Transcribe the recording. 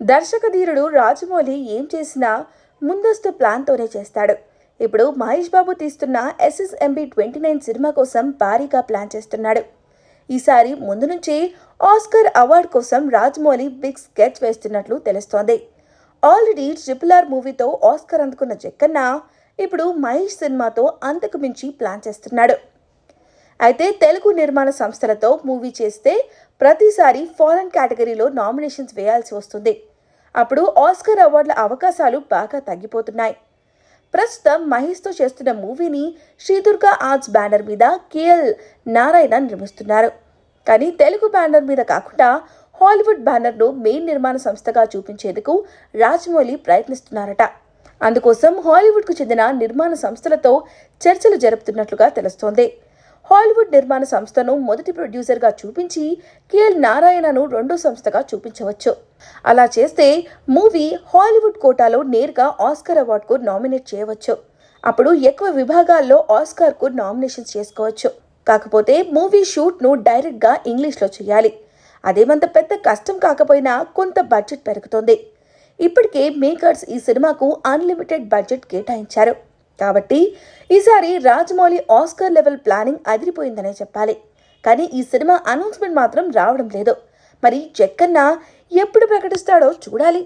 దర్శకధీరుడు రాజమౌళి ఏం చేసినా ముందస్తు ప్లాన్తోనే చేస్తాడు. ఇప్పుడు మహేష్ బాబు తీస్తున్న SSMB 29 సినిమా కోసం భారీగా ప్లాన్ చేస్తున్నాడు. ఈసారి ముందు నుంచే ఆస్కర్ అవార్డు కోసం రాజమౌళి బిగ్ స్కెచ్ వేస్తున్నట్లు తెలుస్తోంది. ఆల్రెడీ RRR మూవీతో ఆస్కర్ అందుకున్న జక్కన్న ఇప్పుడు మహేష్ సినిమాతో అంతకు మించి ప్లాన్ చేస్తున్నాడు. అయితే తెలుగు నిర్మాణ సంస్థలతో మూవీ చేస్తే ప్రతిసారి ఫారెన్ కేటగిరీలో నామినేషన్స్ వేయాల్సి వస్తుంది. అప్పుడు ఆస్కర్ అవార్డుల అవకాశాలు బాగా తగ్గిపోతున్నాయి. ప్రస్తుతం మహేష్తో చేస్తున్న మూవీని శ్రీదుర్గా ఆర్ట్స్ బ్యానర్ మీద KL నారాయణ నిర్మిస్తున్నారు. కానీ తెలుగు బ్యానర్ మీద కాకుండా హాలీవుడ్ బ్యానర్ను మెయిన్ నిర్మాణ సంస్థగా చూపించేందుకు రాజమౌళి ప్రయత్నిస్తున్నారట. అందుకోసం హాలీవుడ్కు చెందిన నిర్మాణ సంస్థలతో చర్చలు జరుపుతున్నట్లుగా తెలుస్తోంది. హాలీవుడ్ నిర్మాణ సంస్థను మొదటి ప్రొడ్యూసర్గా చూపించి KL నారాయణను రెండో సంస్థగా చూపించవచ్చు. అలా చేస్తే మూవీ హాలీవుడ్ కోటాలో నేరుగా ఆస్కర్ అవార్డుకు నామినేట్ చేయవచ్చు. అప్పుడు ఎక్కువ విభాగాల్లో ఆస్కార్కు నామినేషన్స్ చేసుకోవచ్చు. కాకపోతే మూవీ షూట్ను డైరెక్ట్గా ఇంగ్లీష్లో చేయాలి. అదేమంత పెద్ద కష్టం కాకపోయినా కొంత బడ్జెట్ పెరుగుతుంది. ఇప్పటికే మేకర్స్ ఈ సినిమాకు అన్లిమిటెడ్ బడ్జెట్ కేటాయించారు. కాబట్టి ఈసారి రాజమౌళి ఆస్కర్ లెవెల్ ప్లానింగ్ అదిరిపోయిందనే చెప్పాలి. కానీ ఈ సినిమా అనౌన్స్మెంట్ మాత్రం రావడం లేదు. మరి జక్కన్న ఎప్పుడు ప్రకటిస్తాడో చూడాలి.